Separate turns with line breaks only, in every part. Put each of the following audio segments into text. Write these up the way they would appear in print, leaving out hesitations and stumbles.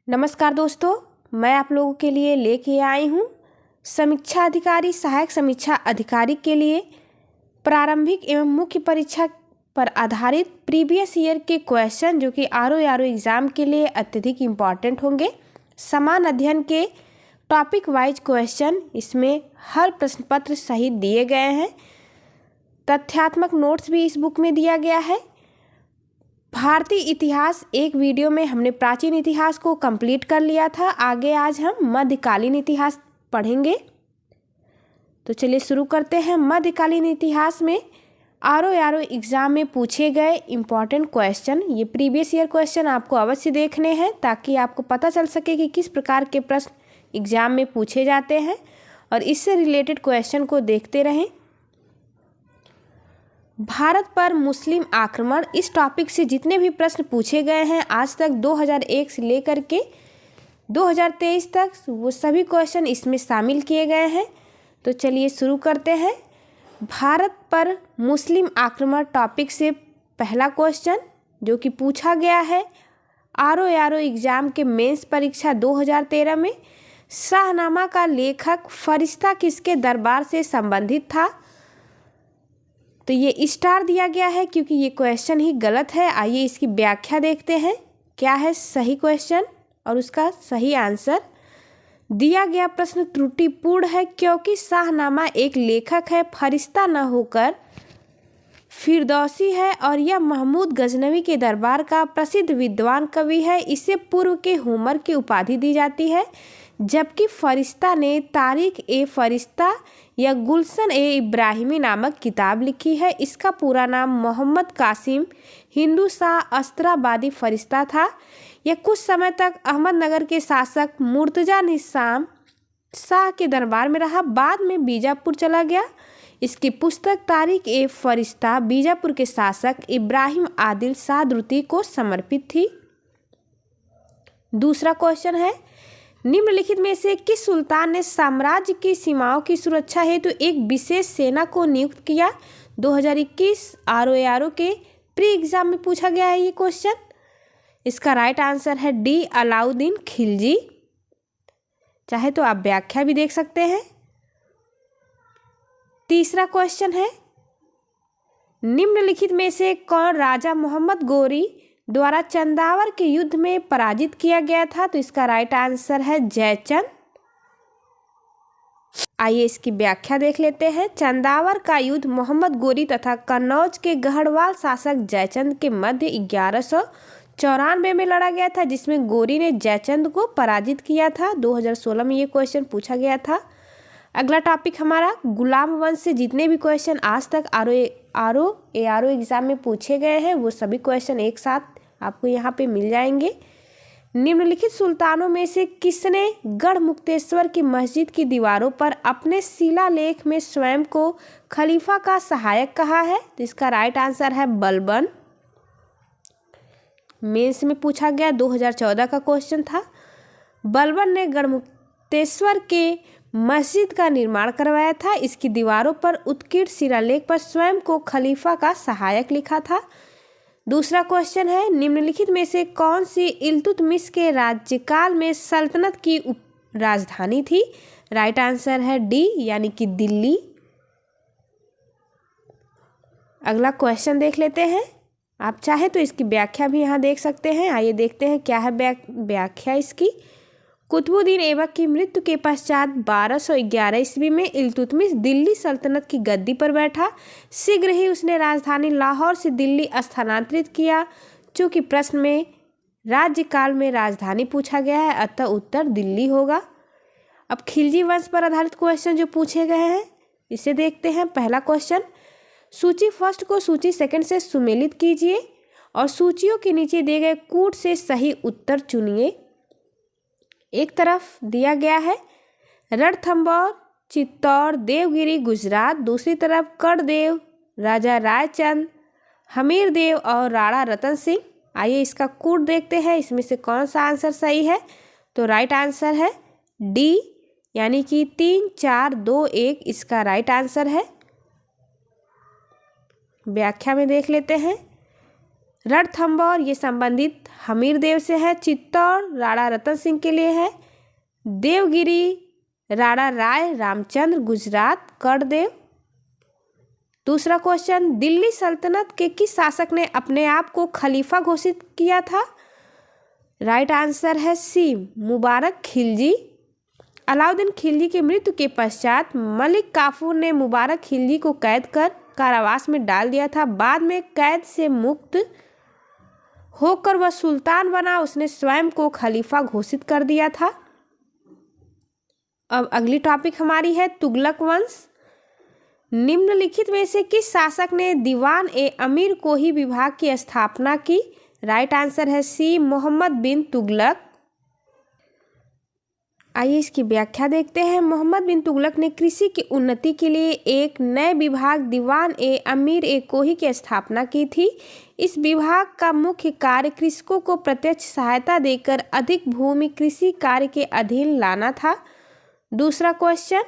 नमस्कार दोस्तों, मैं आप लोगों के लिए लेके आई हूँ समीक्षा अधिकारी सहायक समीक्षा अधिकारी के लिए प्रारंभिक एवं मुख्य परीक्षा पर आधारित प्रीवियस ईयर के क्वेश्चन जो कि आरओ एग्ज़ाम के लिए अत्यधिक इम्पॉर्टेंट होंगे। समान अध्ययन के टॉपिक वाइज क्वेश्चन इसमें हर प्रश्न पत्र सहित दिए गए हैं। तथ्यात्मक नोट्स भी इस बुक में दिया गया है। भारतीय इतिहास एक वीडियो में हमने प्राचीन इतिहास को कंप्लीट कर लिया था। आगे आज हम मध्यकालीन इतिहास पढ़ेंगे। तो चलिए शुरू करते हैं। मध्यकालीन इतिहास में आरओ एग्ज़ाम में पूछे गए इम्पॉर्टेंट क्वेश्चन, ये प्रीवियस ईयर क्वेश्चन आपको अवश्य देखने हैं ताकि आपको पता चल सके कि किस प्रकार के प्रश्न एग्ज़ाम में पूछे जाते हैं और इससे रिलेटेड क्वेश्चन को देखते रहें। भारत पर मुस्लिम आक्रमण, इस टॉपिक से जितने भी प्रश्न पूछे गए हैं आज तक 2001 से लेकर के 2023 तक, वो सभी क्वेश्चन इसमें शामिल किए गए हैं। तो चलिए शुरू करते हैं। भारत पर मुस्लिम आक्रमण टॉपिक से पहला क्वेश्चन जो कि पूछा गया है आरओ एग्ज़ाम के मेंस परीक्षा 2013 में, शाहनामा का लेखक फरिश्ता किसके दरबार से संबंधित था? तो ये स्टार दिया गया है क्योंकि ये क्वेश्चन ही गलत है। आइए इसकी व्याख्या देखते हैं क्या है सही क्वेश्चन और उसका सही आंसर। दिया गया प्रश्न त्रुटिपूर्ण है क्योंकि शाहनामा एक लेखक है, फरिश्ता न होकर फिरदौसी है और यह महमूद गजनवी के दरबार का प्रसिद्ध विद्वान कवि है। इसे पूर्व के होमर की उपाधि दी जाती है, जबकि फरिश्ता ने तारीख ए फरिश्ता या गुलशन ए इब्राहिमी नामक किताब लिखी है। इसका पूरा नाम मोहम्मद कासिम हिंदू शाह अस्त्राबादी फरिश्ता था। यह कुछ समय तक अहमदनगर के शासक मुर्तजा निज़ाम शाह के दरबार में रहा, बाद में बीजापुर चला गया। इसकी पुस्तक तारीख ए फरिश्ता बीजापुर के शासक इब्राहिम आदिल शाह द्वितीय को समर्पित थी। दूसरा क्वेश्चन है, निम्नलिखित में से किस सुल्तान ने साम्राज्य की सीमाओं की सुरक्षा हेतु एक विशेष सेना को नियुक्त किया? 2021 आरओ के प्री एग्जाम में पूछा गया है ये क्वेश्चन। इसका राइट आंसर है डी, अलाउद्दीन खिलजी। चाहे तो आप व्याख्या भी देख सकते हैं। तीसरा क्वेश्चन है, निम्नलिखित में से कौन राजा मोहम्मद गोरी द्वारा चंदावर के युद्ध में पराजित किया गया था? तो इसका राइट आंसर है जयचंद। आइए इसकी व्याख्या देख लेते हैं। चंदावर का युद्ध मोहम्मद गोरी तथा कन्नौज के गढ़वाल शासक जयचंद के मध्य 1194 में लड़ा गया था, जिसमें गोरी ने जयचंद को पराजित किया था। 2016 में ये क्वेश्चन पूछा गया था। अगला टॉपिक हमारा गुलाम वंश से जितने भी क्वेश्चन आज तक आरओ एग्ज़ाम में पूछे गए हैं वो सभी क्वेश्चन एक साथ आपको यहाँ पे मिल जाएंगे। निम्नलिखित सुल्तानों में से किसने गढ़मुक्तेश्वर की मस्जिद की दीवारों पर अपने शिलालेख में स्वयं को खलीफा का सहायक कहा है? तो इसका राइट आंसर है बलबन। मेंस में पूछा गया 2014 का क्वेश्चन था। बलबन ने गढ़मुक्तेश्वर के मस्जिद का निर्माण करवाया था। इसकी दीवारों पर उत्कीर्ण शिलालेख पर स्वयं को खलीफा का सहायक लिखा था। दूसरा क्वेश्चन है, निम्नलिखित में से कौन सी इल्तुतमिश के राज्यकाल में सल्तनत की राजधानी थी? राइट आंसर है डी, यानी कि दिल्ली। अगला क्वेश्चन देख लेते हैं। आप चाहे तो इसकी व्याख्या भी यहाँ देख सकते हैं। आइए देखते हैं क्या है व्याख्या इसकी। कुतुबुद्दीन ऐबक की मृत्यु के पश्चात 1211 ईस्वी में इल्तुतमिश दिल्ली सल्तनत की गद्दी पर बैठा। शीघ्र ही उसने राजधानी लाहौर से दिल्ली स्थानांतरित किया। चूँकि प्रश्न में राज्यकाल में राजधानी पूछा गया है, अतः उत्तर दिल्ली होगा। अब खिलजी वंश पर आधारित क्वेश्चन जो पूछे गए हैं इसे देखते हैं। पहला क्वेश्चन, सूची फर्स्ट को सूची सेकंड से सुमेलित कीजिए और सूचियों के नीचे दिए गए कूट से सही उत्तर चुनिए। एक तरफ दिया गया है रणथंभौर चित्तौड़ देवगिरी गुजरात, दूसरी तरफ कड़देव राजा रायचंद हमीरदेव और राणा रतन सिंह। आइए इसका कूट देखते हैं, इसमें से कौन सा आंसर सही है? तो राइट आंसर है डी, यानी कि 3 4 2 1 इसका राइट आंसर है। व्याख्या में देख लेते हैं। रणथंभौर ये संबंधित हमीरदेव से है। चित्तौड़ राणा रतन सिंह के लिए है। देवगिरी राणा राय रामचंद्र गुजरात करदेव। दूसरा क्वेश्चन, दिल्ली सल्तनत के किस शासक ने अपने आप को खलीफा घोषित किया था? राइट आंसर है सी, मुबारक खिलजी। अलाउद्दीन खिलजी की मृत्यु के पश्चात मलिक काफूर ने मुबारक खिलजी को कैद कर कारावास में डाल दिया था। बाद में कैद से मुक्त होकर वह सुल्तान बना। उसने स्वयं को खलीफा घोषित कर दिया था। अब अगली टॉपिक हमारी है तुगलक वंश। निम्नलिखित में से किस शासक ने दीवान ए अमीर कोही विभाग की स्थापना की? राइट आंसर है सी, मोहम्मद बिन तुगलक। आइए इसकी व्याख्या देखते हैं। मोहम्मद बिन तुगलक ने कृषि की उन्नति के लिए एक नए विभाग दीवान ए अमीर ए कोही की स्थापना की थी। इस विभाग का मुख्य कार्य कृषकों को प्रत्यक्ष सहायता देकर अधिक भूमि कृषि कार्य के अधीन लाना था। दूसरा क्वेश्चन,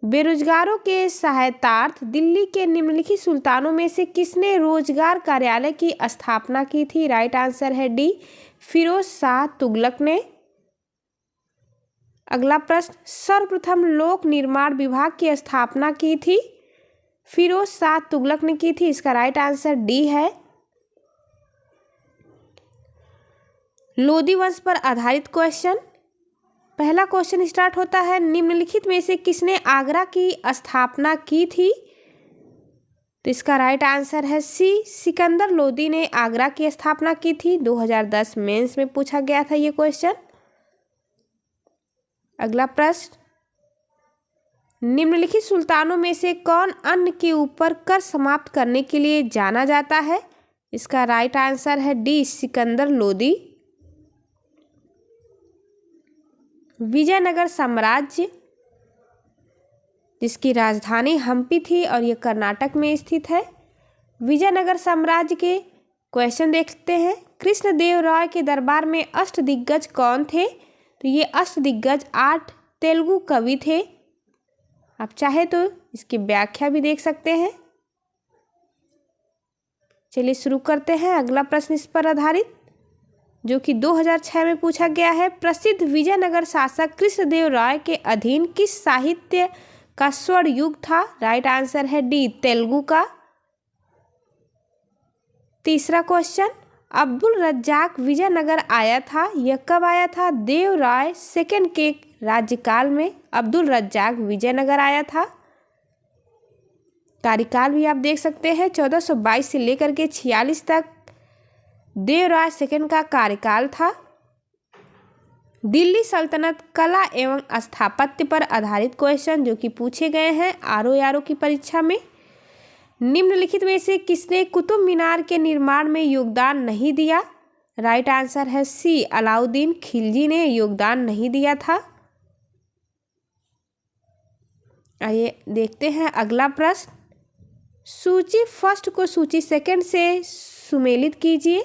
बेरोजगारों के सहायतार्थ दिल्ली के निम्नलिखित सुल्तानों में से किसने रोजगार कार्यालय की स्थापना की थी? राइट आंसर है डी, फिरोज शाह तुगलक ने। अगला प्रश्न, सर्वप्रथम लोक निर्माण विभाग की स्थापना की थी? फिरोज शाह तुगलक ने की थी। इसका राइट आंसर डी है। लोदी वंश पर आधारित क्वेश्चन। पहला क्वेश्चन स्टार्ट होता है, निम्नलिखित में से किसने आगरा की स्थापना की थी? तो इसका राइट आंसर है सी, सिकंदर लोदी ने आगरा की स्थापना की थी। 2010 मेंस में पूछा गया था ये क्वेश्चन। अगला प्रश्न, निम्नलिखित सुल्तानों में से कौन अन्न के ऊपर कर समाप्त करने के लिए जाना जाता है? इसका राइट आंसर है डी, सिकंदर लोदी। विजयनगर साम्राज्य, जिसकी राजधानी हम्पी थी और ये कर्नाटक में स्थित है। विजयनगर साम्राज्य के क्वेश्चन देखते हैं। कृष्णदेव राय के दरबार में अष्टदिग्गज कौन थे? तो ये अष्टदिग्गज 8 तेलुगु कवि थे। आप चाहे तो इसकी व्याख्या भी देख सकते हैं। चलिए शुरू करते हैं। अगला प्रश्न इस पर आधारित, जो कि 2006 में पूछा गया है। प्रसिद्ध विजयनगर शासक कृष्णदेव राय के अधीन किस साहित्य का स्वर्ण युग था? राइट आंसर है डी, तेलुगु का। तीसरा क्वेश्चन, अब्दुल रज्जाक विजयनगर आया था, यह कब आया था? देव राय सेकंड के राज्यकाल में अब्दुल रज्जाक विजयनगर आया था। कार्यकाल भी आप देख सकते हैं, 1422 से लेकर के 46 तक देवराय सेकंड का कार्यकाल था। दिल्ली सल्तनत कला एवं स्थापत्य पर आधारित क्वेश्चन, जो कि पूछे गए हैं आरओ की परीक्षा में। निम्नलिखित में से किसने कुतुब मीनार के निर्माण में योगदान नहीं दिया? राइट आंसर है सी, अलाउद्दीन खिलजी ने योगदान नहीं दिया था। आइए देखते हैं अगला प्रश्न। सूची फर्स्ट को सूची सेकंड से सुमेलित कीजिए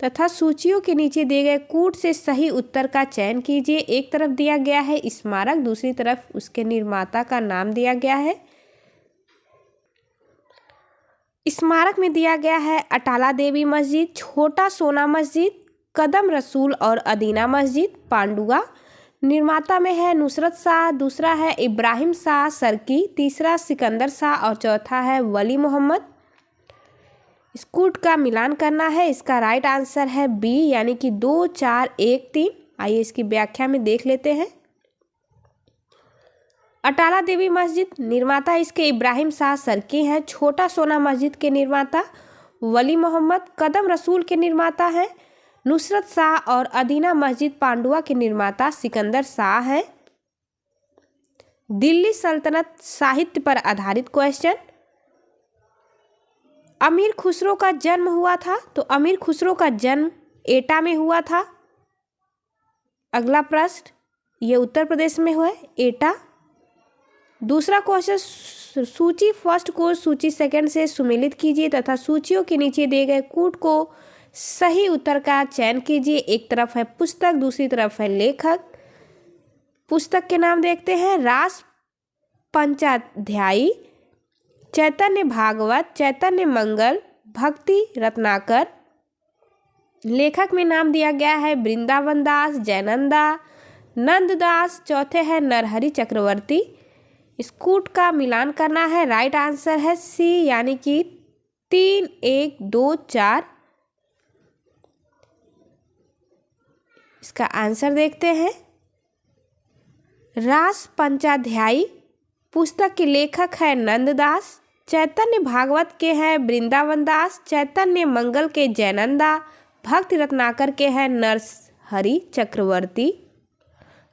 तथा सूचियों के नीचे दिए गए कूट से सही उत्तर का चयन कीजिए। एक तरफ दिया गया है स्मारक, दूसरी तरफ उसके निर्माता का नाम दिया गया है। स्मारक में दिया गया है अटाला देवी मस्जिद, छोटा सोना मस्जिद, कदम रसूल और अदीना मस्जिद, पांडुआ। निर्माता में है नुसरत शाह, दूसरा है इब्राहिम शाह सरकी, तीसरा सिकंदर शाह और चौथा है वली मोहम्मद। इस कूट का मिलान करना है। इसका राइट आंसर है बी, यानी कि 2 4 1 3। आइए इसकी व्याख्या में देख लेते हैं। अटाला देवी मस्जिद निर्माता इसके इब्राहिम शाह सरकी हैं। छोटा सोना मस्जिद के निर्माता वली मोहम्मद, कदम रसूल के निर्माता हैं नुसरत शाह और अदीना मस्जिद पांडुआ के निर्माता सिकंदर शाह हैं। दिल्ली सल्तनत साहित्य पर आधारित क्वेश्चन। अमीर खुसरो का जन्म हुआ था, तो अमीर खुसरो का जन्म एटा में हुआ था। अगला प्रश्न, ये उत्तर प्रदेश में हुआ है एटा। दूसरा क्वेश्चन, सूची फर्स्ट को सूची सेकंड से सुमेलित कीजिए तथा सूचियों के नीचे दिए गए कूट को सही उत्तर का चयन कीजिए। एक तरफ है पुस्तक, दूसरी तरफ है लेखक। पुस्तक के नाम देखते हैं। रास पंचाध्यायी, चैतन्य भागवत, चैतन्य मंगल, भक्ति रत्नाकर। लेखक में नाम दिया गया है वृंदावन दास, जयनंदा, नंददास। चौथे है नरहरि चक्रवर्ती। स्कूट का मिलान करना है, राइट आंसर है सी यानी कि 3 1 2 4। इसका आंसर देखते हैं। रास पंचाध्यायी पुस्तक के लेखक है नंददास। चैतन्य भागवत के हैं वृंदावन दास। चैतन्य मंगल के जयनंदा। भक्ति रत्नाकर के हैं नरहरि चक्रवर्ती।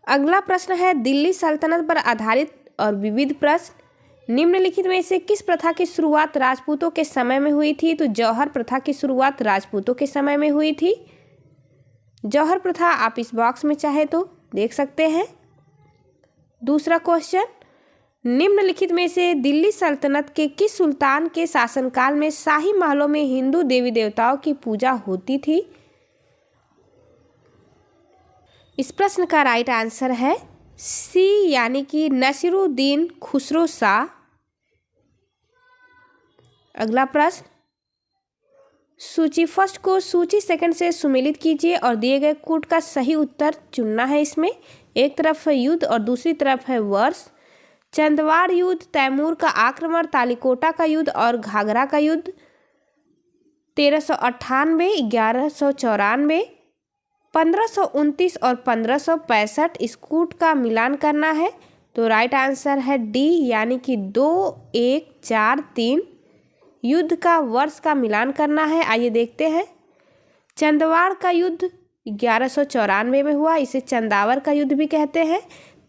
अगला प्रश्न है दिल्ली सल्तनत पर आधारित और विविध प्रश्न। निम्नलिखित में से किस प्रथा की शुरुआत राजपूतों के समय में हुई थी? तो जौहर प्रथा की शुरुआत राजपूतों के समय में हुई थी। जौहर प्रथा आप इस बॉक्स में चाहे तो देख सकते हैं। दूसरा क्वेश्चन, निम्नलिखित में से दिल्ली सल्तनत के किस सुल्तान के शासनकाल में शाही महलों में हिंदू देवी देवताओं की पूजा होती थी? इस प्रश्न का राइट आंसर है सी यानी कि नसीरुद्दीन खुसरो शाह। अगला प्रश्न, सूची फर्स्ट को सूची सेकंड से सुमेलित कीजिए और दिए गए कूट का सही उत्तर चुनना है। इसमें एक तरफ है युद्ध और दूसरी तरफ है वर्ष। चंदवाड़ युद्ध, तैमूर का आक्रमण, तालिकोटा का युद्ध और घाघरा का युद्ध। 1398, 1194, 1529 और 1565। इस कूट का मिलान करना है तो राइट आंसर है डी यानी कि 2 1 4 3। युद्ध का वर्ष का मिलान करना है। आइए देखते हैं। चंदवाड़ का युद्ध 1194 में हुआ, इसे चंदावर का युद्ध भी कहते हैं।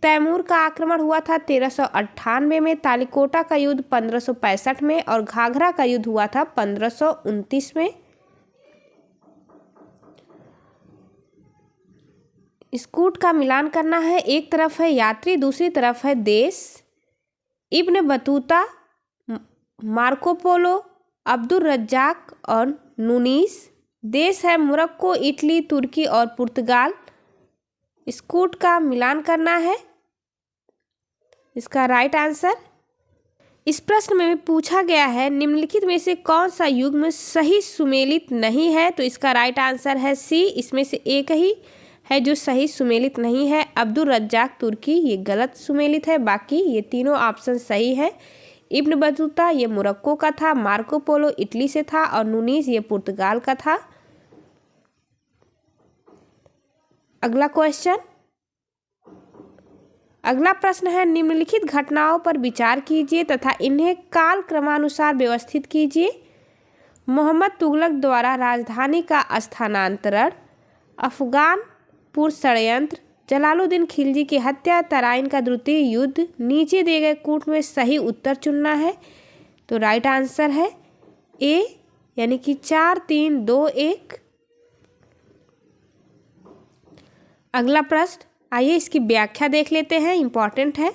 तैमूर का आक्रमण हुआ था 1398 में। तालिकोटा का युद्ध 1565 में और घाघरा का युद्ध हुआ था 1529 में। इस कूट का मिलान करना है। एक तरफ है यात्री, दूसरी तरफ है देश। Ibn Battuta, Marco Polo, Abdul Razzaq और नूनीस। देश है मोरक्को, इटली, तुर्की और पुर्तगाल। इस कूट का मिलान करना है। इसका राइट आंसर, इस प्रश्न में पूछा गया है निम्नलिखित में से कौन सा युग्म सही सुमेलित नहीं है? तो इसका राइट आंसर है सी। इसमें से एक ही है जो सही सुमेलित नहीं है। अब्दुल रज्जाक तुर्की ये गलत सुमेलित है, बाकी ये तीनों ऑप्शन सही है। इब्न बतूता ये मोरक्को का था, मार्को पोलो इटली से था और नूनीस ये पुर्तगाल का था। अगला क्वेश्चन, अगला प्रश्न है निम्नलिखित घटनाओं पर विचार कीजिए तथा इन्हें काल क्रमानुसार व्यवस्थित कीजिए। मोहम्मद तुगलक द्वारा राजधानी का स्थानांतरण, अफगानपुर षड्यंत्र, जलालुद्दीन खिलजी की हत्या, तराइन का द्वितीय युद्ध। नीचे दिए गए कूट में सही उत्तर चुनना है तो राइट आंसर है ए यानी कि 4 3 2 1। अगला प्रश्न, आइए इसकी व्याख्या देख लेते हैं, इंपॉर्टेंट है।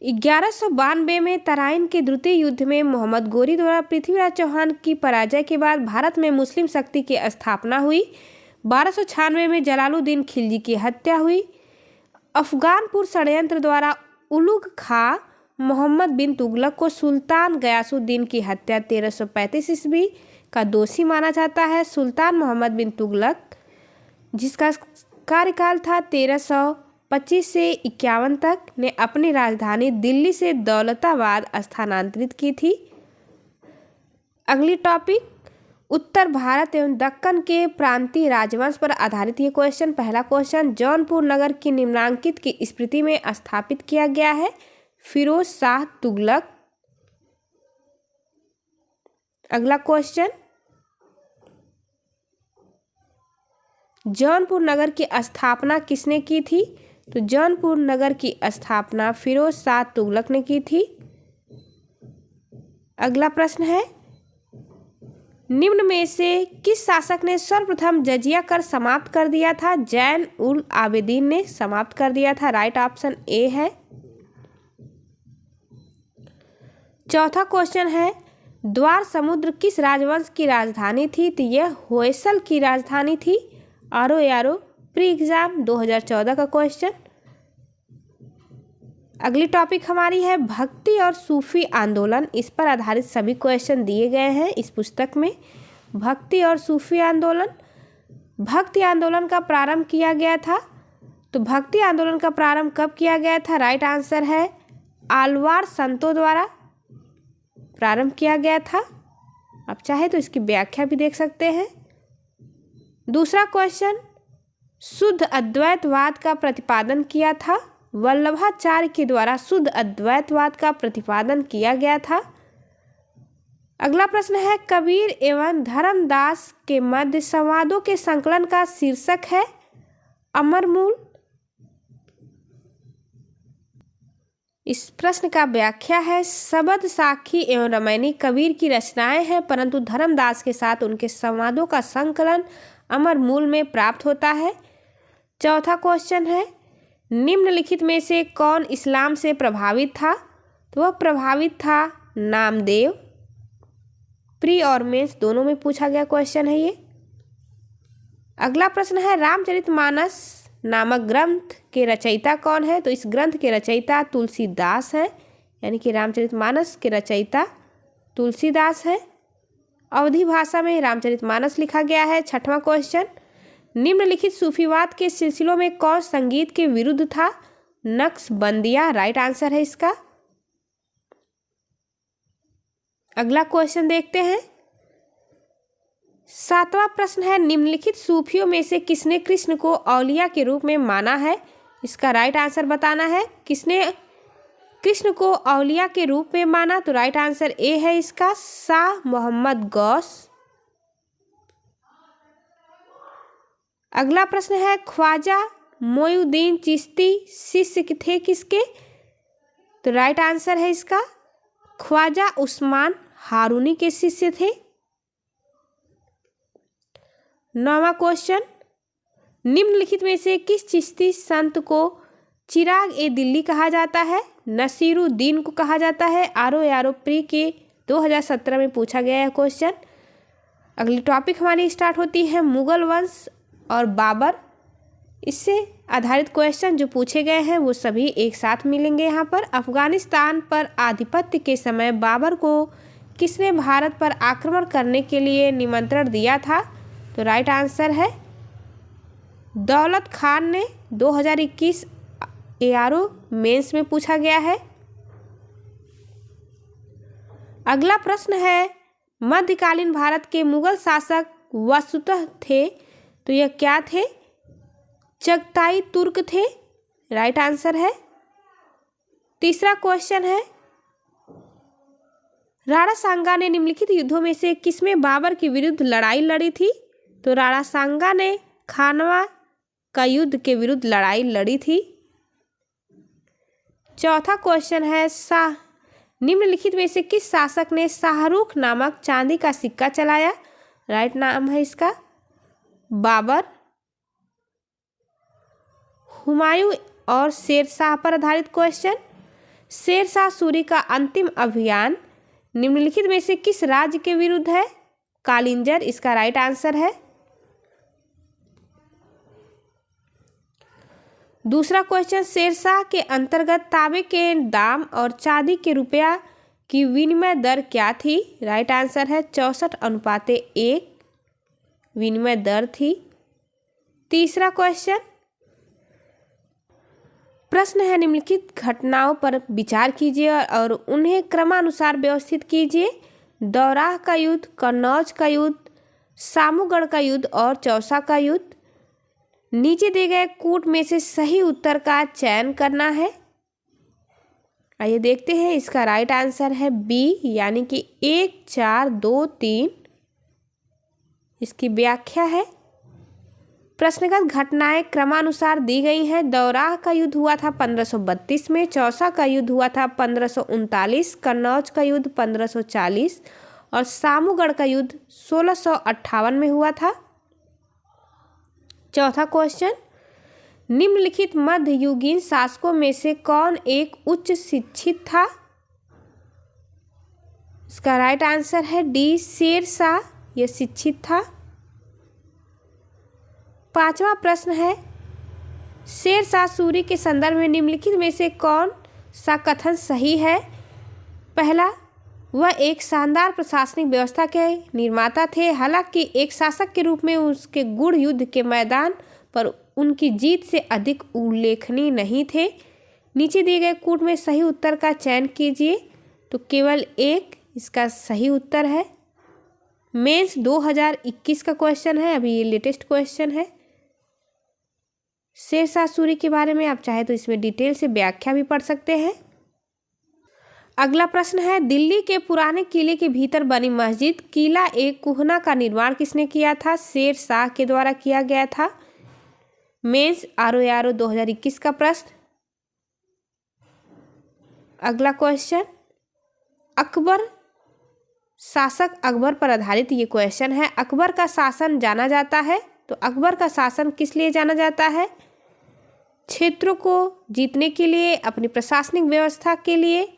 1192 में तराइन के द्वितीय युद्ध में मोहम्मद गोरी द्वारा पृथ्वीराज चौहान की पराजय के बाद भारत में मुस्लिम शक्ति की स्थापना हुई। 1296 में जलालुद्दीन खिलजी की हत्या हुई। अफगानपुर षड्यंत्र द्वारा उलुग खां मोहम्मद बिन तुगलक को सुल्तान गयासुद्दीन की हत्या 1335 ईस्वी का दोषी माना जाता है। सुल्तान मोहम्मद बिन तुगलक जिसका कार्यकाल था 1325 से 51 तक, ने अपनी राजधानी दिल्ली से दौलताबाद स्थानांतरित की थी। अगली टॉपिक, उत्तर भारत एवं दक्कन के प्रांतीय राजवंश पर आधारित ये क्वेश्चन। पहला क्वेश्चन, जौनपुर नगर की निम्नांकित की स्मृति में स्थापित किया गया है? फिरोज शाह तुगलक। अगला क्वेश्चन, जौनपुर नगर की स्थापना किसने की थी? तो जौनपुर नगर की स्थापना फिरोज शाह तुगलक ने की थी। अगला प्रश्न है, निम्न में से किस शासक ने सर्वप्रथम जजिया कर समाप्त कर दिया था? जैन उल आबिदीन ने समाप्त कर दिया था। राइट ऑप्शन ए है। चौथा क्वेश्चन है, द्वार समुद्र किस राजवंश की राजधानी थी? तो यह होयसल की राजधानी थी। आरो यारो प्री एग्जाम 2014 का क्वेश्चन। अगली टॉपिक हमारी है भक्ति और सूफी आंदोलन। इस पर आधारित सभी क्वेश्चन दिए गए हैं इस पुस्तक में। भक्ति और सूफी आंदोलन। भक्ति आंदोलन का प्रारंभ किया गया था, तो भक्ति आंदोलन का प्रारंभ कब किया गया था? राइट आंसर है आलवार संतों द्वारा प्रारंभ किया गया था। आप चाहे तो इसकी व्याख्या भी देख सकते हैं। दूसरा क्वेश्चन, शुद्ध अद्वैतवाद का प्रतिपादन किया था। वल्लभाचार्य के द्वारा शुद्ध अद्वैतवाद का प्रतिपादन किया गया था। अगला प्रश्न है, कबीर एवं धर्मदास के मध्य संवादों के संकलन का शीर्षक है अमरमूल। इस प्रश्न का व्याख्या है, शबद साखी एवं रामायणी कबीर की रचनाएं हैं, परंतु धर्मदास के साथ उनके संवादों का संकलन अमरमूल में प्राप्त होता है। चौथा क्वेश्चन है, निम्नलिखित में से कौन इस्लाम से प्रभावित था? तो वह प्रभावित था नामदेव। प्री और मेंस दोनों में पूछा गया क्वेश्चन है ये। अगला प्रश्न है, रामचरितमानस नामक ग्रंथ के रचयिता कौन है? तो इस ग्रंथ के रचयिता तुलसीदास है, यानी कि रामचरितमानस के रचयिता तुलसीदास है। अवधी भाषा में रामचरितमानस लिखा गया है। छठवां क्वेश्चन, निम्नलिखित सूफीवाद के सिलसिलों में कौन संगीत के विरुद्ध था? नक्शबंदिया राइट आंसर है इसका। अगला क्वेश्चन देखते हैं। सातवां प्रश्न है, निम्नलिखित सूफियों में से किसने कृष्ण को औलिया के रूप में माना है? इसका राइट आंसर बताना है। किसने कृष्ण को औलिया के रूप में माना? तो राइट आंसर ए है इसका, शाह मोहम्मद गौस। अगला प्रश्न है, ख्वाजा मोइनुद्दीन चिश्ती शिष्य थे किसके? तो राइट आंसर है इसका, ख्वाजा उस्मान हारूनी के शिष्य थे। नौवां क्वेश्चन, निम्नलिखित में से किस चिश्ती संत को चिराग ए दिल्ली कहा जाता है? नसीरुद्दीन को कहा जाता है। आरो यारो प्री के 2017 में पूछा गया है क्वेश्चन। अगली टॉपिक हमारी स्टार्ट होती है मुगल वंश और बाबर। इससे आधारित क्वेश्चन जो पूछे गए हैं वो सभी एक साथ मिलेंगे यहाँ पर। अफगानिस्तान पर आधिपत्य के समय बाबर को किसने भारत पर आक्रमण करने के लिए निमंत्रण दिया था? तो राइट आंसर है दौलत खान ने। 2021 एआरओ मेंस में पूछा गया है। अगला प्रश्न है, मध्यकालीन भारत के मुगल शासक वस्तुतः थे, तो यह क्या थे? चगताई तुर्क थे। राइट आंसर है। तीसरा क्वेश्चन है, राणा सांगा ने निम्नलिखित युद्धों में से किसमें बाबर के विरुद्ध लड़ाई लड़ी थी? तो राणा सांगा ने खानवा का युद्ध के विरुद्ध लड़ाई लड़ी थी। चौथा क्वेश्चन है, निम्नलिखित में से किस शासक ने शाहरुख नामक चांदी का सिक्का चलाया? राइट नाम है इसका बाबर। हुमायूं और शेरशाह पर आधारित क्वेश्चन, शेरशाह सूरी का अंतिम अभियान निम्नलिखित में से किस राज्य के विरुद्ध है? कालिंजर इसका राइट आंसर है। दूसरा क्वेश्चन, शेरशाह के अंतर्गत तांबे के दाम और चांदी के रुपया की विनिमय दर क्या थी? राइट आंसर है 64:1 विनिमय दर थी। तीसरा क्वेश्चन, प्रश्न है, निम्नलिखित घटनाओं पर विचार कीजिए और उन्हें क्रमानुसार व्यवस्थित कीजिए। दौराह का युद्ध, कन्नौज का युद्ध, सामूगढ़ का युद्ध और चौसा का युद्ध। नीचे दिए गए कूट में से सही उत्तर का चयन करना है। आइए देखते हैं, इसका राइट आंसर है बी, यानी कि 1, 4, 2, 3। इसकी व्याख्या है, प्रश्नगत घटनाएं क्रमानुसार दी गई हैं। दौराह का युद्ध हुआ था 1532 में, चौसा का युद्ध हुआ था 1539, कन्नौज का युद्ध 1540 और सामूगढ़ का युद्ध 1658 में हुआ था। चौथा क्वेश्चन, निम्नलिखित मध्ययुगीन शासकों में से कौन एक उच्च शिक्षित था? इसका राइट आंसर है डी, शेरशाह यह शिक्षित था। पांचवा प्रश्न है, शेरशाह सूरी के संदर्भ में निम्नलिखित में से कौन सा कथन सही है? पहला, वह एक शानदार प्रशासनिक व्यवस्था के निर्माता थे। हालांकि एक शासक के रूप में उसके गुण युद्ध के मैदान पर उनकी जीत से अधिक उल्लेखनीय नहीं थे। नीचे दिए गए कूट में सही उत्तर का चयन कीजिए। तो केवल एक इसका सही उत्तर है। मेंस 2021 का क्वेश्चन है, अभी ये लेटेस्ट क्वेश्चन है। शेरशाह सूरी के बारे में आप चाहे तो इसमें डिटेल से व्याख्या भी पढ़ सकते हैं। अगला प्रश्न है, दिल्ली के पुराने किले के भीतर बनी मस्जिद किला एक कुहना का निर्माण किसने किया था? शेर शाह के द्वारा किया गया था। मेंस ROARO 2021 का प्रश्न। अगला क्वेश्चन, अकबर, शासक अकबर पर आधारित ये क्वेश्चन है। अकबर का शासन जाना जाता है, तो अकबर का शासन किस लिए जाना जाता है? क्षेत्रों को जीतने के लिए, अपनी प्रशासनिक व्यवस्था के लिए,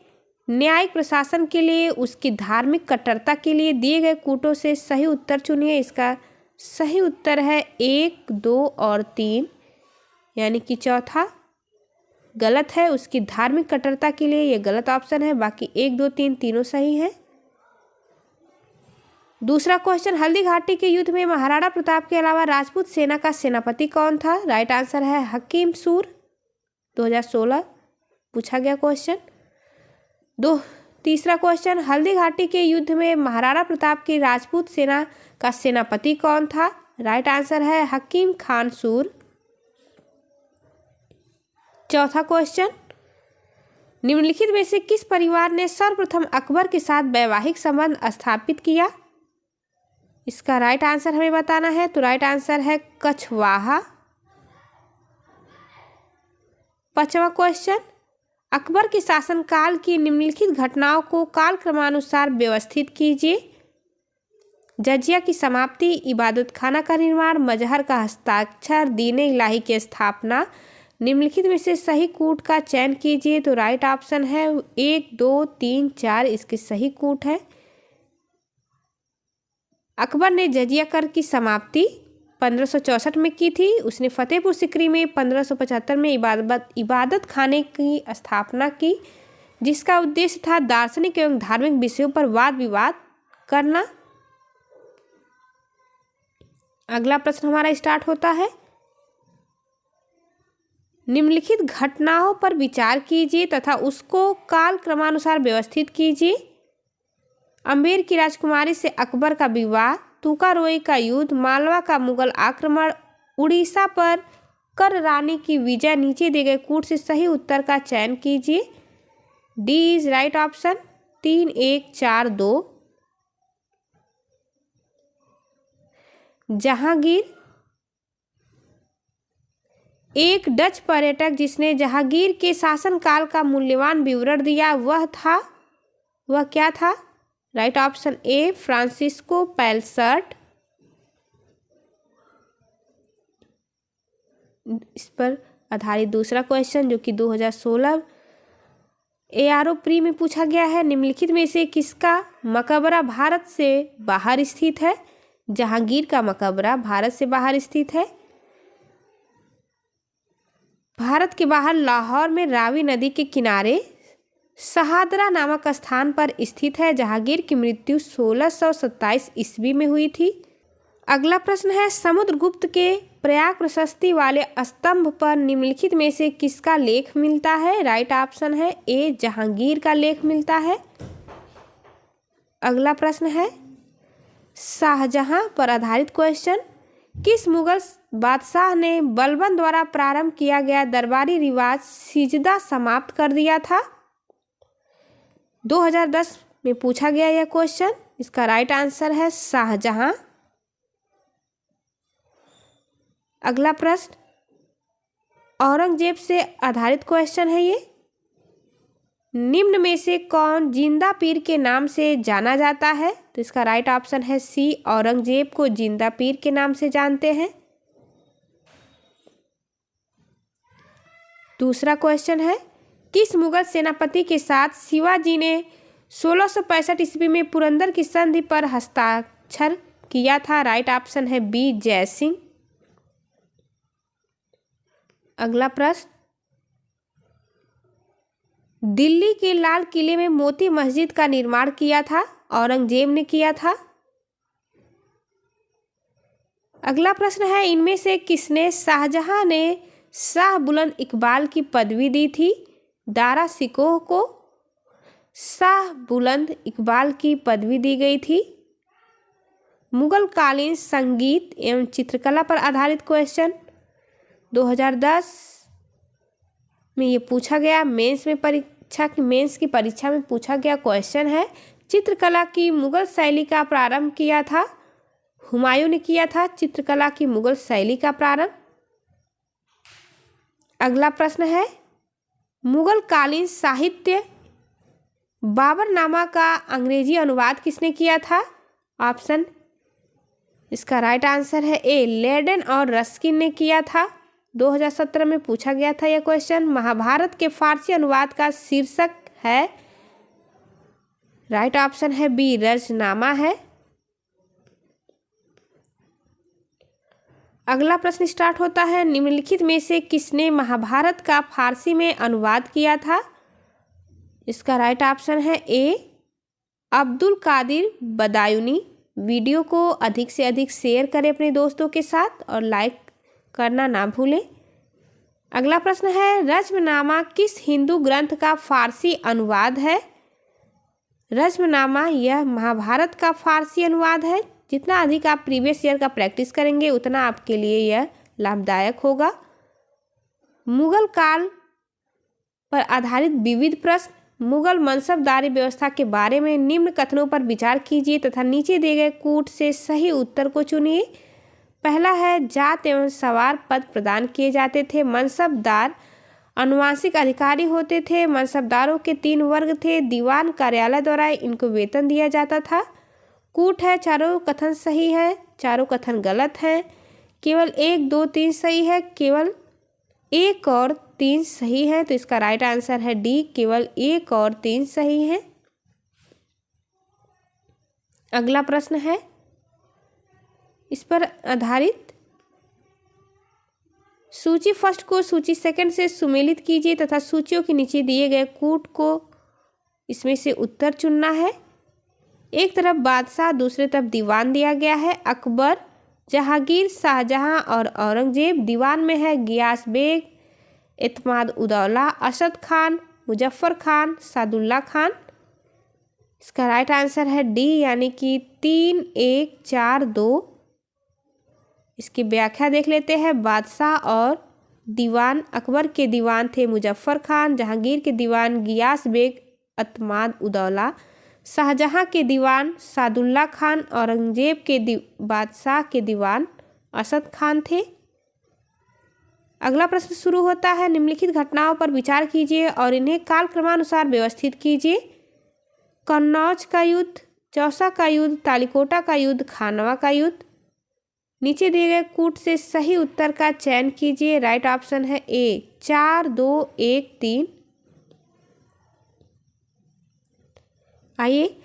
न्यायिक प्रशासन के लिए, उसकी धार्मिक कट्टरता के लिए। दिए गए कूटों से सही उत्तर चुनिए। इसका सही उत्तर है 1, 2 और 3, यानी कि चौथा गलत है। उसकी धार्मिक कट्टरता के लिए ये गलत ऑप्शन है। बाकी 1, 2, 3 तीनों सही हैं। दूसरा क्वेश्चन, हल्दी घाटी के युद्ध में महाराणा प्रताप के अलावा राजपूत सेना का सेनापति कौन था? राइट आंसर है हकीम सूर। 2016 पूछा गया क्वेश्चन। तीसरा क्वेश्चन, हल्दी घाटी के युद्ध में महाराणा प्रताप की राजपूत सेना का सेनापति कौन था? राइट आंसर है हकीम खान सूर। चौथा क्वेश्चन, निम्नलिखित में से किस परिवार ने सर्वप्रथम अकबर के साथ वैवाहिक संबंध स्थापित किया? इसका राइट आंसर हमें बताना है। तो राइट आंसर है कछवाहा। पांचवा क्वेश्चन, अकबर के शासनकाल की निम्नलिखित घटनाओं को कालक्रमानुसार व्यवस्थित कीजिए। जजिया की समाप्ति, इबादत खाना का निर्माण, मजहर का हस्ताक्षर, दीन-ए इलाही की स्थापना। निम्नलिखित में से सही कूट का चयन कीजिए। तो राइट ऑप्शन है 1, 2, 3, 4 इसके सही कूट है। अकबर ने जजिया कर की समाप्ति 1564 में की थी। उसने फतेहपुर सिकरी में 1575 में इबादत खाने की स्थापना की, जिसका उद्देश्य था दार्शनिक एवं धार्मिक विषयों पर वाद विवाद करना। अगला प्रश्न हमारा स्टार्ट होता है, निम्नलिखित घटनाओं पर विचार कीजिए तथा उसको काल क्रमानुसार व्यवस्थित कीजिए। अम्बेर की राजकुमारी से अकबर का विवाह, तुकारोई का युद्ध, मालवा का मुगल आक्रमण, उड़ीसा पर कर रानी की विजय। नीचे दिए गए कूट से सही उत्तर का चयन कीजिए। D is right option. 3, 1, 4, 2। Jahangir, एक डच पर्यटक जिसने जहांगीर के शासनकाल का मूल्यवान विवरण दिया वह क्या था? Right option A Francisco Pelsaert. इस पर आधारित दूसरा क्वेश्चन जो कि 2016 ARO प्री में पूछा गया है, निम्नलिखित में से किसका मकबरा भारत से बाहर स्थित है? जहांगीर का मकबरा भारत से बाहर स्थित है। भारत के बाहर लाहौर में रावी नदी के किनारे शहादरा नामक स्थान पर स्थित है। जहांगीर की मृत्यु 1627 ईस्वी में हुई थी। अगला प्रश्न है, समुद्रगुप्त के प्रयाग प्रशस्ति वाले स्तंभ पर निम्नलिखित में से किसका लेख मिलता है? राइट ऑप्शन है ए जहांगीर का लेख मिलता है। अगला प्रश्न है, शाहजहां पर आधारित क्वेश्चन, किस मुगल बादशाह ने बलबन द्वारा प्रारंभ किया गया दरबारी रिवाज सिजदा समाप्त कर दिया था? 2010 में पूछा गया यह क्वेश्चन। इसका राइट आंसर है शाहजहां। अगला प्रश्न औरंगजेब से आधारित क्वेश्चन है ये, निम्न में से कौन जिंदा पीर के नाम से जाना जाता है? तो इसका राइट ऑप्शन है सी, औरंगजेब को जिंदा पीर के नाम से जानते हैं। दूसरा क्वेश्चन है, किस मुगल सेनापति के साथ शिवाजी ने 1665 ईस्वी में पुरंदर की संधि पर हस्ताक्षर किया था? राइट ऑप्शन है बी, जयसिंह। अगला प्रश्न, दिल्ली के लाल किले में मोती मस्जिद का निर्माण किया था? औरंगजेब ने किया था। अगला प्रश्न है, इनमें से किसने शाहजहां ने शाह बुलंद इकबाल की पदवी दी थी? दारा शिकोह को शाह बुलंद इकबाल की पदवी दी गई थी। मुगल कालीन संगीत एवं चित्रकला पर आधारित क्वेश्चन 2010 में ये पूछा गया, मेंस की परीक्षा में पूछा गया क्वेश्चन है। चित्रकला की मुगल शैली का प्रारंभ किया था? हुमायूं ने किया था चित्रकला की मुगल शैली का प्रारंभ। अगला प्रश्न है, मुगल कालीन साहित्य बाबरनामा का अंग्रेजी अनुवाद किसने किया था? ऑप्शन, इसका राइट आंसर है ए, लेडेन और रस्किन ने किया था। 2017 में पूछा गया था यह क्वेश्चन। महाभारत के फारसी अनुवाद का शीर्षक है? राइट ऑप्शन है बी, रजनामा है। अगला प्रश्न स्टार्ट होता है, निम्नलिखित में से किसने महाभारत का फारसी में अनुवाद किया था? इसका राइट ऑप्शन है ए, अब्दुल कादिर बदायूनी। वीडियो को अधिक से अधिक शेयर करें अपने दोस्तों के साथ और लाइक करना ना भूलें। अगला प्रश्न है, रज्मनामा किस हिंदू ग्रंथ का फारसी अनुवाद है? रज्मनामा यह महाभारत का फारसी अनुवाद है। जितना अधिक आप प्रीवियस ईयर का प्रैक्टिस करेंगे उतना आपके लिए यह लाभदायक होगा। मुगल काल पर आधारित विविध प्रश्न, मुगल मनसबदारी व्यवस्था के बारे में निम्न कथनों पर विचार कीजिए तथा नीचे दिए गए कूट से सही उत्तर को चुनिए। पहला है, जात एवं सवार पद प्रदान किए जाते थे। मनसबदार आनुवंशिक अधिकारी होते थे। मनसबदारों के 3 वर्ग थे। दीवान कार्यालय द्वारा इनको वेतन दिया जाता था। कूट है, चारों कथन सही है, चारों कथन गलत हैं। केवल 1, 2, 3 सही है, केवल 1 और 3 सही है। तो इसका राइट आंसर है डी, केवल 1 और 3 सही है। अगला प्रश्न है, इस पर आधारित सूची फर्स्ट को सूची सेकंड से सुमेलित कीजिए तथा सूचियों के नीचे दिए गए कूट को इसमें से उत्तर चुनना है। एक तरफ बादशाह, दूसरी तरफ दीवान दिया गया है। अकबर, जहांगीर, शाहजहां और औरंगजेब। दीवान में है गियास बेग, एतमाद उदौला, असद खान, मुजफ्फर खान, सादुल्ला खान। इसका राइट आंसर है डी, यानी कि 3, 1, 4, 2। इसकी व्याख्या देख लेते हैं। बादशाह और दीवान, अकबर के दीवान थे मुजफ्फर खान, जहांगीर के दीवान गियास बेग, एतमाद उदौला, शाहजहां के दीवान सादुल्ला खान, औरंगजेब के बादशाह के दीवान असद खान थे। अगला प्रश्न शुरू होता है, निम्नलिखित घटनाओं पर विचार कीजिए और इन्हें कालक्रमानुसार व्यवस्थित कीजिए। कन्नौज का युद्ध, चौसा का युद्ध, तालिकोटा का युद्ध, खानवा का युद्ध। नीचे दिए गए कूट से सही उत्तर का चयन कीजिए। राइट ऑप्शन है ए, 4, 2, 1, 3। आइए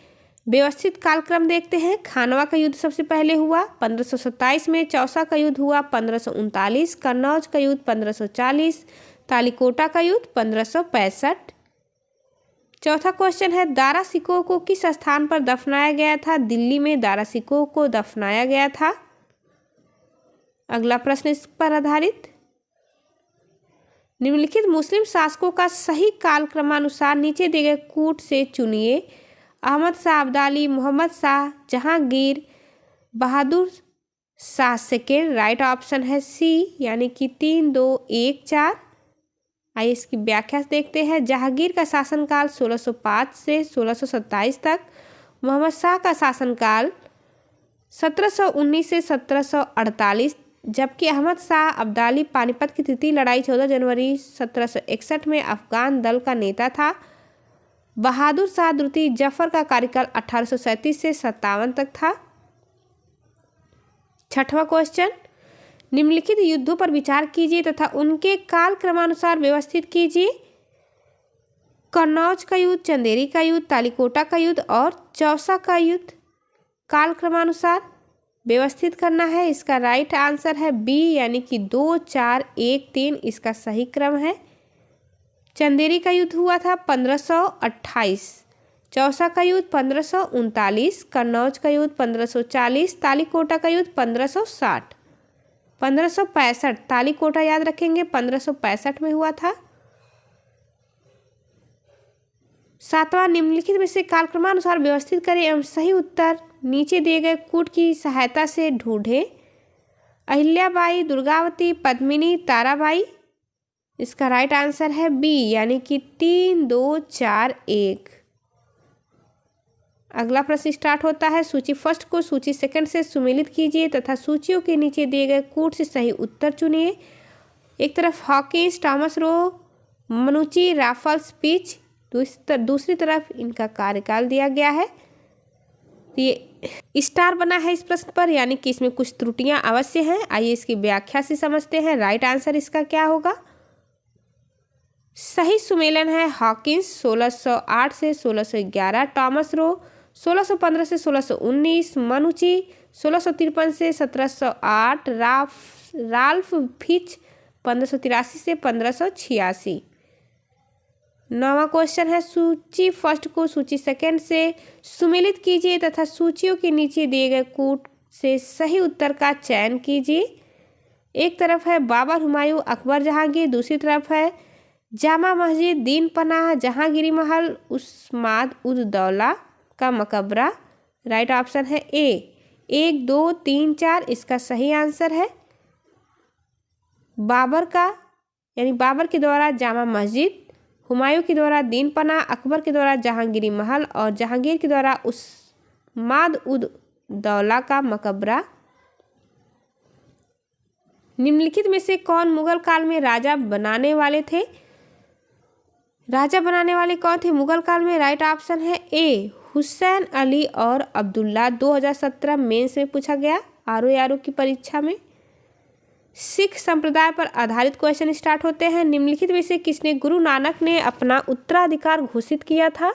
व्यवस्थित कालक्रम देखते हैं। खानवा का युद्ध सबसे पहले हुआ 1527 में, चौसा का युद्ध हुआ 1539, कन्नौज का युद्ध 1540, तालिकोटा का युद्ध 1565। चौथा क्वेश्चन है, दारा शिकोह को किस स्थान पर दफनाया गया था? दिल्ली में दारा शिकोह को दफनाया गया था। अगला प्रश्न इस पर आधारित, निम्नलिखित मुस्लिम शासकों का सही कालक्रमानुसार नीचे दिए गए कूट से चुनिए। Ahmad Shah Abdali, Mohammad Shah, Jahangir, Bahadur Shah second. Right option है सी, यानी कि 3, 2, 1, 4। आइए इसकी व्याख्या देखते हैं। जहांगीर का शासनकाल 1605 से 1627 तक। मोहम्मद शाह का शासनकाल 1719 से 1748, जबकि अहमद शाह अब्दाली पानीपत की तृतीय लड़ाई 14 जनवरी 1761 में अफगान दल का नेता था। बहादुर शाह द्वितीय जफर का कार्यकाल 1837 से 57 तक था। छठवां क्वेश्चन, निम्नलिखित युद्धों पर विचार कीजिए तथा उनके काल क्रमानुसार व्यवस्थित कीजिए। कन्नौज का युद्ध, चंदेरी का युद्ध, तालिकोटा का युद्ध और चौसा का युद्ध काल क्रमानुसार व्यवस्थित करना है। इसका राइट आंसर है बी, यानी कि 2, 4, 1, 3 इसका सही क्रम है। चंदेरी का युद्ध हुआ था 1528। चौसा का युद्ध 1539। कन्नौज का युद्ध 1540। तालीकोटा का युद्ध 1560। 1565 तालीकोटा याद रखेंगे 1565 में हुआ था। सातवां, निम्नलिखित में से कालक्रमानुसार व्यवस्थित करें एवं सही उत्तर नीचे दिए गए कूट की सहायता से ढूंढें। अहिल्याबाई, दुर्गावती, पद्मिनी, ताराबाई। इसका राइट आंसर है बी, यानी कि 3, 2, 4, 1। अगला प्रश्न स्टार्ट होता है। सूची फर्स्ट को सूची सेकंड से सुमेलित कीजिए तथा सूचियों के नीचे दिए गए कूट से सही उत्तर चुनिए। एक तरफ Hawkins, Thomas Roe, मनुची, Raffles, pitch, दूसरी तरफ इनका कार्यकाल दिया गया है। ये स्टार बना है इस प्रश्न पर, यानी कि इसमें कुछ त्रुटियां अवश्य हैं। आइए इसकी व्याख्या से समझते हैं। राइट आंसर इसका क्या होगा? सही सुमेलन है हॉकिंस 1608 से 1611, टॉमस रो 1615 से 1619, मनुची 1653 से 1708, राल्फ फिच 1583 से 1586। नौवां क्वेश्चन है। सूची फर्स्ट को सूची सेकंड से सुमेलित कीजिए तथा सूचियों के नीचे दिए गए कूट से सही उत्तर का चयन कीजिए। एक तरफ है बाबर, हुमायूं, अकबर, जहांगीर, दूसरी तरफ है जामा मस्जिद, दीन पनाह, जहांगीरी महल, उस्माद उद दौला का मकबरा। राइट ऑप्शन है ए। 1, 2, 3, 4 इसका सही आंसर है। बाबर का यानी बाबर के द्वारा जामा मस्जिद, हुमायूं के द्वारा दीन पनाह, अकबर के द्वारा जहांगीरी महल और जहांगीर के द्वारा उस्माद उद दौला का मकबरा। निम्नलिखित में से कौन मुगल काल में राजा बनाने वाले थे? राजा बनाने वाले कौन थे मुगल काल में? राइट ऑप्शन है ए, हुसैन अली और अब्दुल्ला। 2017 मेंस में पूछा गया आरओ की परीक्षा में। सिख संप्रदाय पर आधारित क्वेश्चन स्टार्ट होते हैं। निम्नलिखित में से किसने गुरु नानक ने अपना उत्तराधिकार घोषित किया था?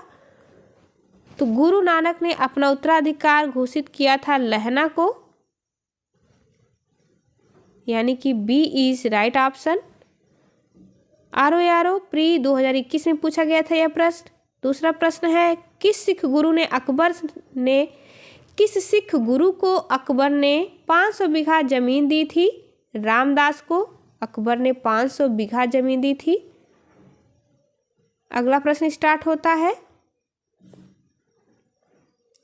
तो गुरु नानक ने अपना उत्तराधिकार घोषित किया था लहना को, यानी कि B is right option. RO pre 2021 में पूछा गया था यह प्रश्न। दूसरा प्रश्न है, किस सिख गुरु को अकबर ने 500 बीघा जमीन दी थी? रामदास को अकबर ने 500 बीघा जमीन दी थी। अगला प्रश्न स्टार्ट होता है।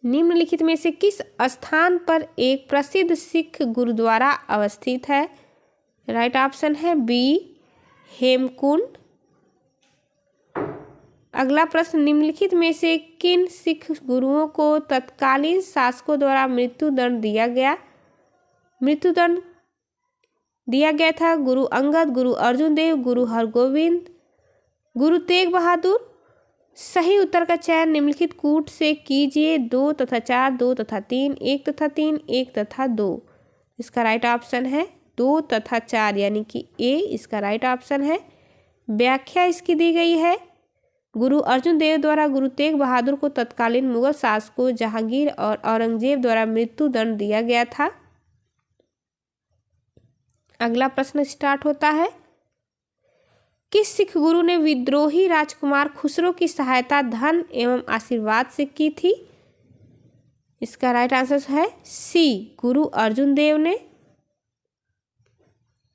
निम्नलिखित में से किस स्थान पर एक प्रसिद्ध सिख गुरुद्वारा अवस्थित है? राइट ऑप्शन है बी, हेमकुंड। अगला प्रश्न, निम्नलिखित में से किन सिख गुरुओं को तत्कालीन शासकों द्वारा मृत्युदंड दिया गया? मृत्युदंड दिया गया था गुरु अंगद, गुरु अर्जुन देव, गुरु हरगोविंद, गुरु तेग बहादुर। सही उत्तर का चयन निम्नलिखित कूट से कीजिए। 2 तथा 4, 2 तथा 3, 1 तथा 3, 1 तथा 2। इसका राइट ऑप्शन है 2 तथा 4, यानी कि ए इसका राइट ऑप्शन है। व्याख्या इसकी दी गई है, गुरु अर्जुन देव द्वारा गुरु तेग बहादुर को तत्कालीन मुगल शासकों जहांगीर और औरंगजेब द्वारा मृत्युदंड दिया गया था। अगला प्रश्न स्टार्ट होता है। किस सिख गुरु ने विद्रोही राजकुमार खुसरो की सहायता धन एवं आशीर्वाद से की थी? इसका राइट आंसर है सी, गुरु अर्जुन देव ने।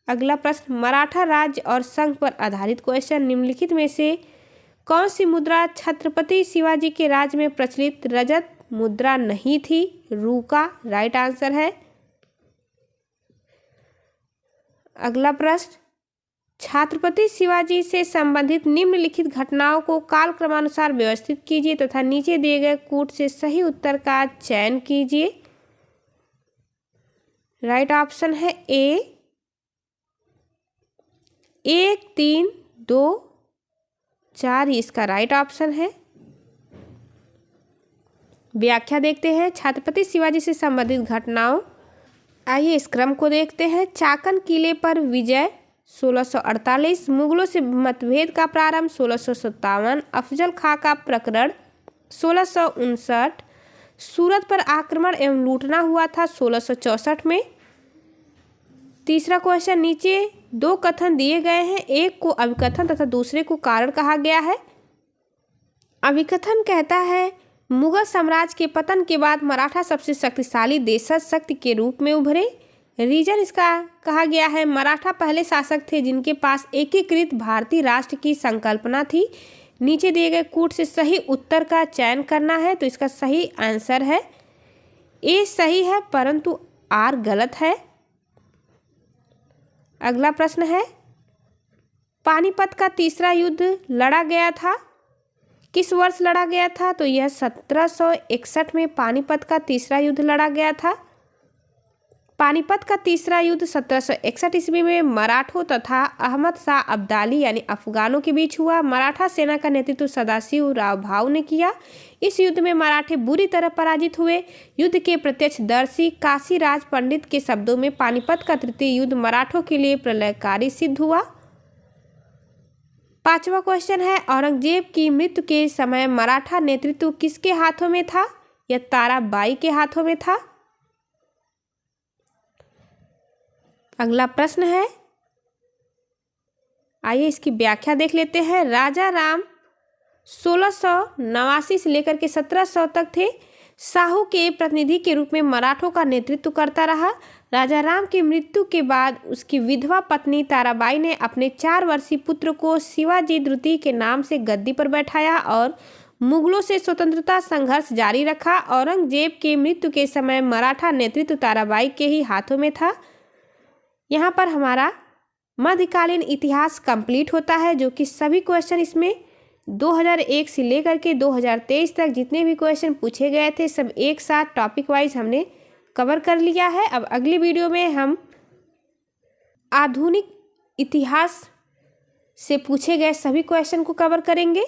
अगला प्रश्न, मराठा राज्य और संघ पर आधारित क्वेश्चन। निम्नलिखित में से कौन सी मुद्रा छत्रपति शिवाजी के राज्य में प्रचलित रजत मुद्रा नहीं थी? रूका राइट आंसर है। अगला प्रश्न, छत्रपति शिवाजी से संबंधित निम्नलिखित घटनाओं को कालक्रमानुसार व्यवस्थित कीजिए तथा नीचे दिए गए कूट से सही उत्तर का चयन कीजिए। राइट ऑप्शन है ए, 1, 3, 2, 4 इसका राइट ऑप्शन है। व्याख्या देखते हैं छत्रपति शिवाजी से संबंधित घटनाओं। आइए इस क्रम को देखते हैं। चाकन किले पर विजय 1648, मुगलों से मतभेद का प्रारंभ 1657, अफजल खां का प्रकरण 1659, सूरत पर आक्रमण एवं लूटना हुआ था 1664 में। तीसरा क्वेश्चन, नीचे दो कथन दिए गए हैं, एक को अभिकथन तथा दूसरे को कारण कहा गया है। अभिकथन कहता है मुगल साम्राज्य के पतन के बाद मराठा सबसे शक्तिशाली देशज शक्ति के रूप में उभरे। रीजन इसका कहा गया है मराठा पहले शासक थे जिनके पास एकीकृत भारतीय राष्ट्र की संकल्पना थी। नीचे दिए गए कूट से सही उत्तर का चयन करना है, तो इसका सही आंसर है ए सही है परंतु आर गलत है। अगला प्रश्न है पानीपत का तीसरा युद्ध लड़ा गया था, किस वर्ष लड़ा गया था? तो यह 1761 में पानीपत का तीसरा युद्ध लड़ा गया था। पानीपत का तीसरा युद्ध 1761 ईस्वी में मराठों तथा अहमद शाह अब्दाली यानी अफगानों के बीच हुआ। मराठा सेना का नेतृत्व सदाशिव राव भाऊ ने किया। इस युद्ध में मराठे बुरी तरह पराजित हुए। युद्ध के प्रत्यक्षदर्शी काशीराज पंडित के शब्दों में पानीपत का तृतीय युद्ध मराठों के लिए प्रलयकारी सिद्ध हुआ। पांचवा क्वेश्चन है औरंगजेब की मृत्यु के समय मराठा नेतृत्व किसके हाथों में था? यह ताराबाई के हाथों में था। अगला प्रश्न है, आइए इसकी व्याख्या देख लेते हैं। राजा राम 1689 से लेकर के 1700 तक थे। साहू के प्रतिनिधि के रूप में मराठों का नेतृत्व करता रहा। राजा राम की मृत्यु के बाद उसकी विधवा पत्नी ताराबाई ने अपने 4 वर्षीय पुत्र को शिवाजी द्वितीय के नाम से गद्दी पर बैठाया और मुगलों से स्वतंत्रता संघर्ष जारी रखा। औरंगजेब की मृत्यु के समय मराठा नेतृत्व ताराबाई के ही हाथों में था। यहाँ पर हमारा मध्यकालीन इतिहास कंप्लीट होता है, जो कि सभी क्वेश्चन इसमें 2001 से लेकर के 2023 तक जितने भी क्वेश्चन पूछे गए थे सब एक साथ टॉपिक वाइज हमने कवर कर लिया है। अब अगली वीडियो में हम आधुनिक इतिहास से पूछे गए सभी क्वेश्चन को कवर करेंगे।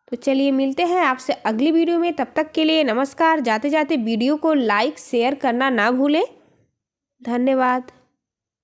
तो चलिए मिलते हैं आपसे अगली वीडियो में, तब तक के लिए नमस्कार। जाते जाते वीडियो को लाइक शेयर करना ना भूलें। धन्यवाद।